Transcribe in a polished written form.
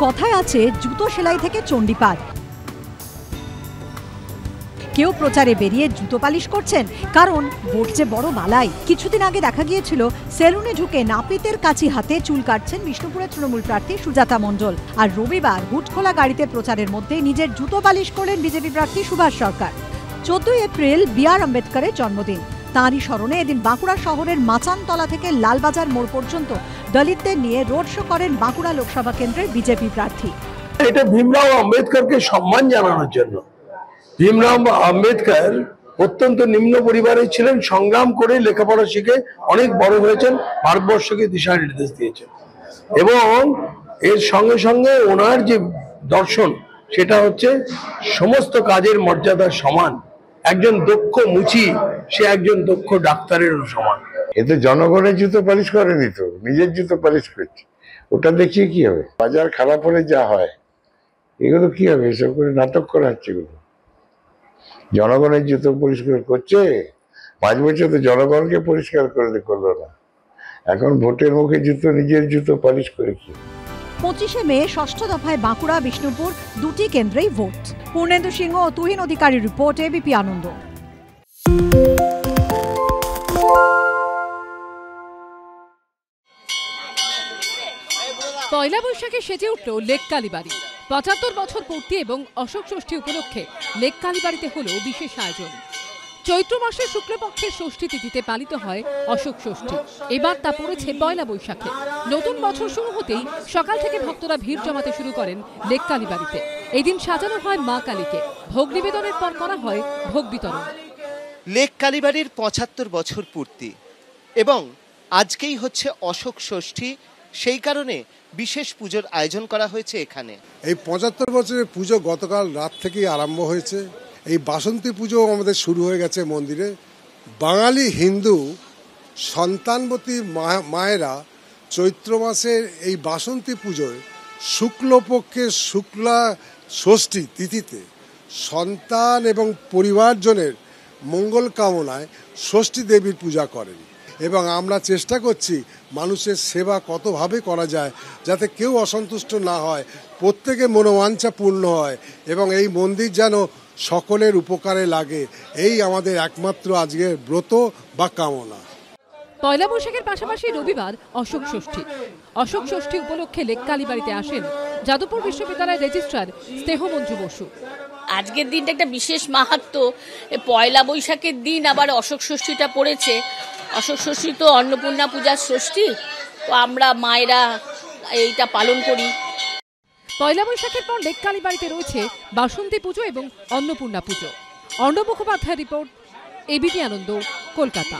কথায় আছে জুতো সেলাই থেকে চণ্ডীপাঠ। কেউ প্রচারে বেরিয়ে জুতো পালিশ করছেন, কারণ ভোট যে বড় বালাই। কিছুদিন আগে দেখা গিয়েছিল সেলুনে ঢুকে নাপিতের কাছি হাতে চুল কাটছেন বিষ্ণুপুরের তৃণমূল প্রার্থী সুজাতা মণ্ডল। আর রবিবার হুটখোলা গাড়িতে প্রচারের মধ্যে নিজের জুতো পালিশ করলেন বিজেপি প্রার্থী সুভাষ সরকার। 14 এপ্রিল B.R. আম্বেদকরের জন্মদিন। তাঁরই স্মরণে এদিন বাঁকুড়া শহরের মাচানতলা থেকে লালবাজার মোড় পর্যন্ত দলিতদের নিয়ে রোড শো করেন বাঁকুড়া লোকসভা কেন্দ্রের বিজেপি প্রার্থী। এটা ভীমরাও আম্বেদকরকে সম্মান জানানোর জন্য। ভীমরাও আম্বেদকর অত্যন্ত নিম্ন পরিবারে ছিলেন, সংগ্রাম করে লেখাপড়া শিখে অনেক বড় হয়েছেন, ভারতবর্ষকে দিশা নির্দেশ দিয়েছেন। এবং এর সঙ্গে সঙ্গে ওনার যে দর্শন, সেটা হচ্ছে সমস্ত কাজের মর্যাদা সমান। একজন দক্ষ মুচি সে একজন দক্ষ ডাক্তারেরও সমান। এতে জনগণের জুতো পালিশ করেনি তো, নিজের জুতো পালিশ করছে। ওটা দেখিয়ে কি হবে? বাজার খারাপ হলে যা হয়, এগুলো কি হবে? এসব করে নাটক করা হচ্ছে। এগুলো জনগণের জুতো পরিষ্কার করছে। 5 বছর তো জনগণকে পরিষ্কার করলো না, এখন ভোটের মুখে নিজের জুতো পালিশ করে কি? 25 মে ষষ্ঠ দফায় বাঁকুড়া বিষ্ণুপুর দুটি কেন্দ্রেই ভোট। পূর্ণেন্দু সিংহ ও তুহিন অধিকারীর রিপোর্ট, এবিপি আনন্দ। পয়লা বৈশাখে সেজে উঠল লেক কালীবাড়ি। 75 বছর পূর্তি এবং অশোক ষষ্ঠী উপলক্ষে লেক কালীবাড়িতে হলো বিশেষ আয়োজন। চৈত্র মাসের শুক্লপক্ষের ষষ্ঠী তিথিতে পালিত হয় অশোক ষষ্ঠী। এবার তা পড়েছে পয়লা বৈশাখে। নতুন বছর শুরু হতেই সকাল থেকে ভক্তরা ভিড় জমাতে শুরু করেন লেক কালীবাড়িতে। এই দিন সাজানো হয় মা কালীকে। ভোগ নিবেদনের পর করা হয় ভোগ বিতরণ। লেক কালীবাড়ির 75 বছর পূর্তি এবং আজকেই হচ্ছে অশোক ষষ্ঠী, সেই কারণে বিশেষ পুজোর আয়োজন করা হয়েছে এখানে। এই 75 বছরের পুজো গতকাল রাত থেকেই আরম্ভ হয়েছে। এই বাসন্তী পুজো আমাদের শুরু হয়ে গেছে মন্দিরে। বাঙালি হিন্দু সন্তানবতী মায়েরা চৈত্র মাসের এই বাসন্তী পুজোয় শুক্লপক্ষের শুক্লা ষষ্ঠী তিথিতে সন্তান এবং পরিবারজনের মঙ্গল কামনায় ষষ্ঠী দেবীর পূজা করেন। এবং আমরা চেষ্টা করছি মানুষের সেবা কতভাবে করা যায়, যাতে কেউ অসন্তুষ্ট না হয়, প্রত্যেকের মনোবাঞ্ছা পূর্ণ হয় এবং এই মন্দির যেন সকলের উপকারে লাগে, এই আমাদের একমাত্র আজকের ব্রত বা কামনা। পয়লা বৈশাখের পাশাপাশি রবিবার অশোক ষষ্ঠী। অশোক ষষ্ঠী উপলক্ষে লেক কালীবাড়িতে আসেন যাদবপুর বিশ্ববিদ্যালয়ের রেজিস্ট্রার স্নেহমঞ্জু বসু। আজকের দিনটা একটা বিশেষ মাহাত্ম্য। পয়লা বৈশাখের দিন আবার অশোক ষষ্ঠীটা পড়েছে। অশোক ষষ্ঠী তো অন্নপূর্ণা পূজার ষষ্ঠী, তো আমরা মায়েরা এইটা পালন করি। পয়লা বৈশাখের পর লেক কালীবাড়িতে রয়েছে বাসন্তী পুজো এবং অন্নপূর্ণা পুজো। অর্ণব মুখোপাধ্যায়ের রিপোর্ট, এবিপি আনন্দ, কলকাতা।